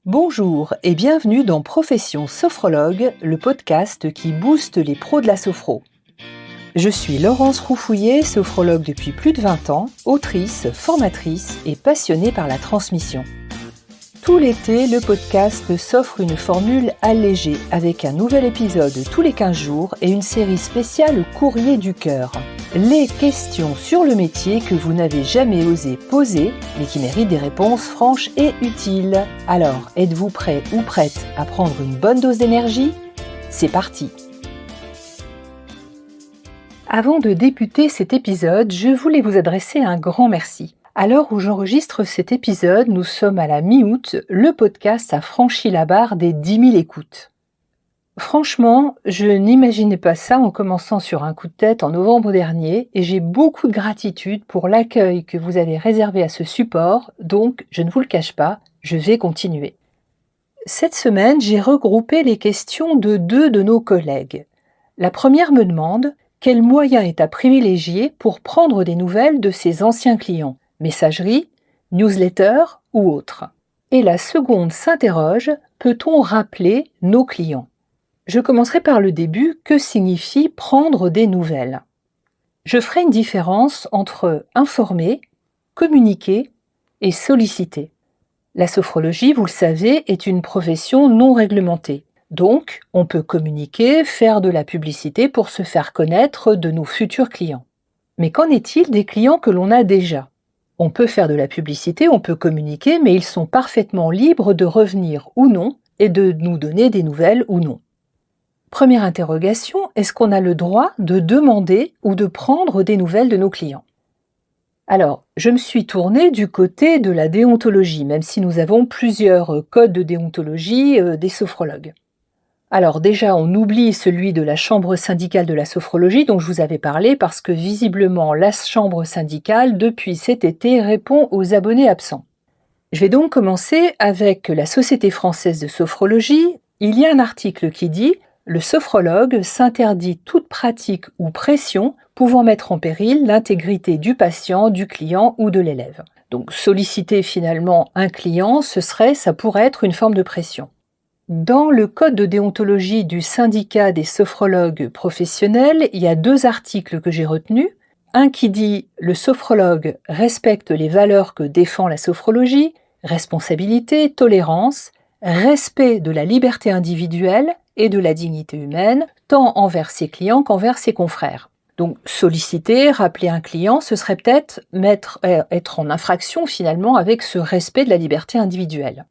Bonjour et bienvenue dans Profession Sophrologue, le podcast qui booste les pros de la sophro. Je suis Laurence Roufouillet, sophrologue depuis plus de 20 ans, autrice, formatrice et passionnée par la transmission. Tout l'été, le podcast s'offre une formule allégée avec un nouvel épisode tous les 15 jours et une série spéciale Courrier du cœur. Les questions sur le métier que vous n'avez jamais osé poser, mais qui méritent des réponses franches et utiles. Alors, êtes-vous prêt ou prête à prendre une bonne dose d'énergie ? C'est parti ! Avant de débuter cet épisode, je voulais vous adresser un grand merci. À l'heure où j'enregistre cet épisode, nous sommes à la mi-août, le podcast a franchi la barre des 10 000 écoutes. Franchement, je n'imaginais pas ça en commençant sur un coup de tête en novembre dernier et j'ai beaucoup de gratitude pour l'accueil que vous avez réservé à ce support, donc je ne vous le cache pas, je vais continuer. Cette semaine, j'ai regroupé les questions de deux de nos collègues. La première me demande quel moyen est à privilégier pour prendre des nouvelles de ses anciens clients, messagerie, newsletter ou autre. Et la seconde s'interroge, peut-on rappeler nos clients ? Je commencerai par le début, que signifie prendre des nouvelles ? Je ferai une différence entre informer, communiquer et solliciter. La sophrologie, vous le savez, est une profession non réglementée. Donc, on peut communiquer, faire de la publicité pour se faire connaître de nos futurs clients. Mais qu'en est-il des clients que l'on a déjà ? On peut faire de la publicité, on peut communiquer, mais ils sont parfaitement libres de revenir ou non et de nous donner des nouvelles ou non. Première interrogation, est-ce qu'on a le droit de demander ou de prendre des nouvelles de nos clients ? Alors, je me suis tournée du côté de la déontologie, même si nous avons plusieurs codes de déontologie des sophrologues. Alors déjà, on oublie celui de la chambre syndicale de la sophrologie dont je vous avais parlé parce que visiblement la chambre syndicale, depuis cet été, répond aux abonnés absents. Je vais donc commencer avec la Société française de sophrologie. Il y a un article qui dit « Le sophrologue s'interdit toute pratique ou pression pouvant mettre en péril l'intégrité du patient, du client ou de l'élève ». Donc solliciter finalement un client, ça pourrait être une forme de pression. Dans le code de déontologie du syndicat des sophrologues professionnels, il y a deux articles que j'ai retenus. Un qui dit « Le sophrologue respecte les valeurs que défend la sophrologie, responsabilité, tolérance, respect de la liberté individuelle et de la dignité humaine, tant envers ses clients qu'envers ses confrères ». Donc solliciter, rappeler un client, ce serait peut-être être en infraction finalement avec ce respect de la liberté individuelle.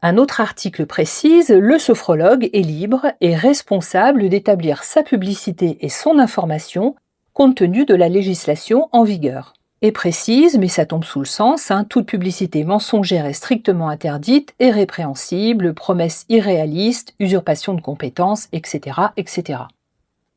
Un autre article précise, le sophrologue est libre et responsable d'établir sa publicité et son information compte tenu de la législation en vigueur. Et précise, mais ça tombe sous le sens, toute publicité mensongère est strictement interdite et répréhensible, promesses irréalistes, usurpation de compétences, etc., etc.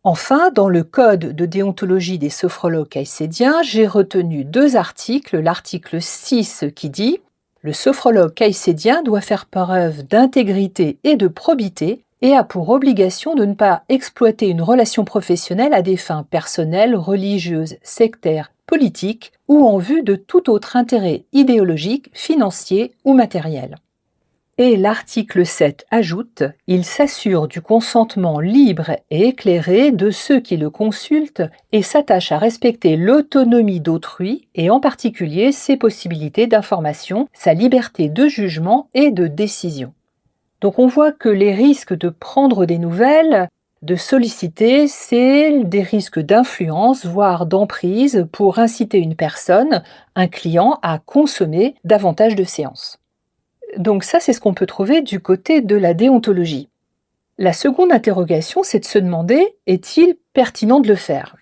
Enfin, dans le code de déontologie des sophrologues caïcédiens, j'ai retenu deux articles, l'article 6 qui dit « Le sophrologue caïcédien doit faire preuve d'intégrité et de probité et a pour obligation de ne pas exploiter une relation professionnelle à des fins personnelles, religieuses, sectaires, politiques ou en vue de tout autre intérêt idéologique, financier ou matériel. » Et l'article 7 ajoute « Il s'assure du consentement libre et éclairé de ceux qui le consultent et s'attache à respecter l'autonomie d'autrui et en particulier ses possibilités d'information, sa liberté de jugement et de décision. » Donc on voit que les risques de prendre des nouvelles, de solliciter, c'est des risques d'influence, voire d'emprise pour inciter une personne, un client, à consommer davantage de séances. Donc ça, c'est ce qu'on peut trouver du côté de la déontologie. La seconde interrogation, c'est de se demander, est-il pertinent de le faire ?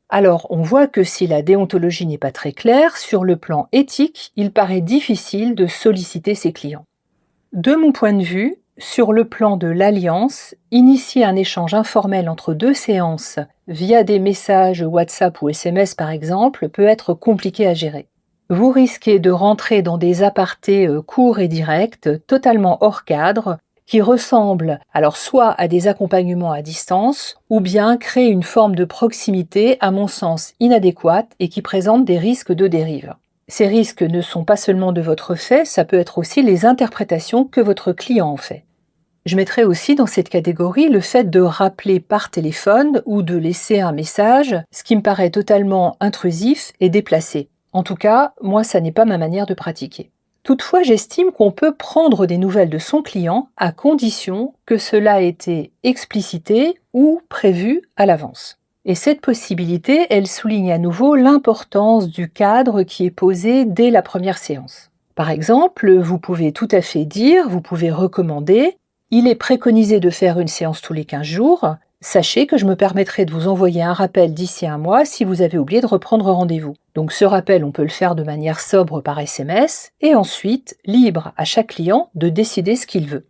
Alors, on voit que si la déontologie n'est pas très claire, sur le plan éthique, il paraît difficile de solliciter ses clients. De mon point de vue, sur le plan de l'alliance, initier un échange informel entre deux séances via des messages WhatsApp ou SMS par exemple peut être compliqué à gérer. Vous risquez de rentrer dans des apartés courts et directs, totalement hors cadre, qui ressemblent alors soit à des accompagnements à distance, ou bien créer une forme de proximité, à mon sens inadéquate, et qui présente des risques de dérive. Ces risques ne sont pas seulement de votre fait, ça peut être aussi les interprétations que votre client en fait. Je mettrai aussi dans cette catégorie le fait de rappeler par téléphone ou de laisser un message, ce qui me paraît totalement intrusif et déplacé. En tout cas, moi, ça n'est pas ma manière de pratiquer. Toutefois, j'estime qu'on peut prendre des nouvelles de son client à condition que cela ait été explicité ou prévu à l'avance. Et cette possibilité, elle souligne à nouveau l'importance du cadre qui est posé dès la première séance. Par exemple, vous pouvez tout à fait dire, vous pouvez recommander: il est préconisé de faire une séance tous les 15 jours. Sachez que je me permettrai de vous envoyer un rappel d'ici un mois si vous avez oublié de reprendre rendez-vous. Donc ce rappel, on peut le faire de manière sobre par SMS et ensuite libre à chaque client de décider ce qu'il veut.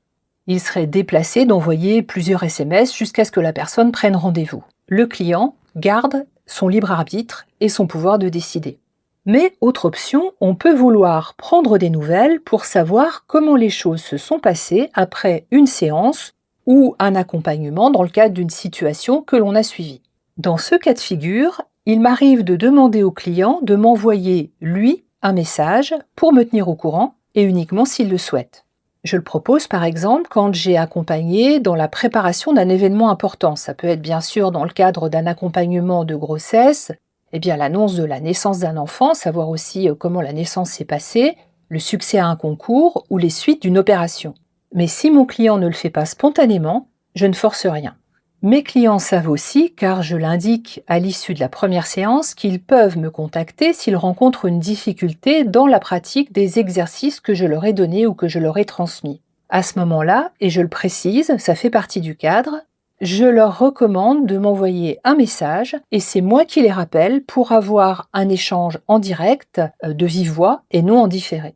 Il serait déplacé d'envoyer plusieurs SMS jusqu'à ce que la personne prenne rendez-vous. Le client garde son libre arbitre et son pouvoir de décider. Mais autre option, on peut vouloir prendre des nouvelles pour savoir comment les choses se sont passées après une séance ou un accompagnement dans le cadre d'une situation que l'on a suivie. Dans ce cas de figure, il m'arrive de demander au client de m'envoyer, lui, un message pour me tenir au courant et uniquement s'il le souhaite. Je le propose par exemple quand j'ai accompagné dans la préparation d'un événement important. Ça peut être bien sûr dans le cadre d'un accompagnement de grossesse, l'annonce de la naissance d'un enfant, savoir aussi comment la naissance s'est passée, le succès à un concours ou les suites d'une opération. Mais si mon client ne le fait pas spontanément, je ne force rien. Mes clients savent aussi, car je l'indique à l'issue de la première séance, qu'ils peuvent me contacter s'ils rencontrent une difficulté dans la pratique des exercices que je leur ai donnés ou que je leur ai transmis. À ce moment-là, et je le précise, ça fait partie du cadre, je leur recommande de m'envoyer un message et c'est moi qui les rappelle pour avoir un échange en direct, de vive voix et non en différé.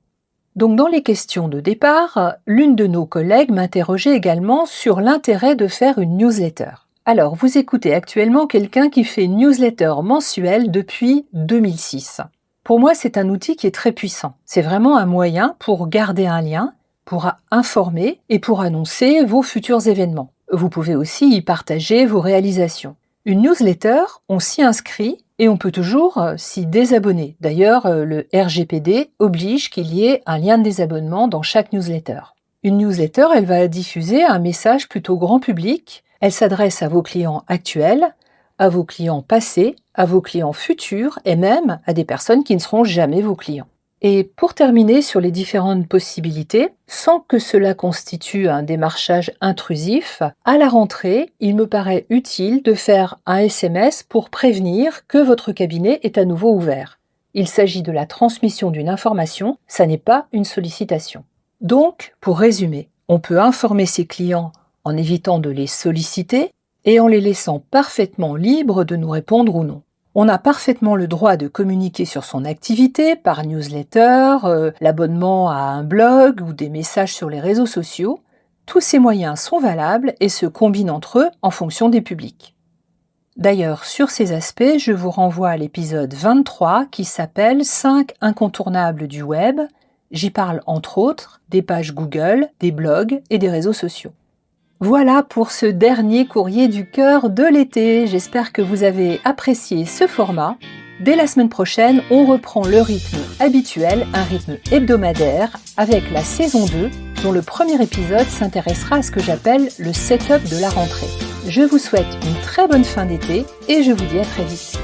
Donc dans les questions de départ, l'une de nos collègues m'interrogeait également sur l'intérêt de faire une newsletter. Alors, vous écoutez actuellement quelqu'un qui fait une newsletter mensuelle depuis 2006. Pour moi, c'est un outil qui est très puissant. C'est vraiment un moyen pour garder un lien, pour informer et pour annoncer vos futurs événements. Vous pouvez aussi y partager vos réalisations. Une newsletter, on s'y inscrit et on peut toujours s'y désabonner. D'ailleurs, le RGPD oblige qu'il y ait un lien de désabonnement dans chaque newsletter. Une newsletter, elle va diffuser un message plutôt grand public. Elle s'adresse à vos clients actuels, à vos clients passés, à vos clients futurs et même à des personnes qui ne seront jamais vos clients. Et pour terminer sur les différentes possibilités, sans que cela constitue un démarchage intrusif, à la rentrée, il me paraît utile de faire un SMS pour prévenir que votre cabinet est à nouveau ouvert. Il s'agit de la transmission d'une information, ça n'est pas une sollicitation. Donc, pour résumer, on peut informer ses clients en évitant de les solliciter et en les laissant parfaitement libres de nous répondre ou non. On a parfaitement le droit de communiquer sur son activité par newsletter, l'abonnement à un blog ou des messages sur les réseaux sociaux. Tous ces moyens sont valables et se combinent entre eux en fonction des publics. D'ailleurs, sur ces aspects, je vous renvoie à l'épisode 23 qui s'appelle « 5 incontournables du web ». J'y parle entre autres des pages Google, des blogs et des réseaux sociaux. Voilà pour ce dernier courrier du cœur de l'été. J'espère que vous avez apprécié ce format. Dès la semaine prochaine, on reprend le rythme habituel, un rythme hebdomadaire, avec la saison 2, dont le premier épisode s'intéressera à ce que j'appelle le setup de la rentrée. Je vous souhaite une très bonne fin d'été et je vous dis à très vite.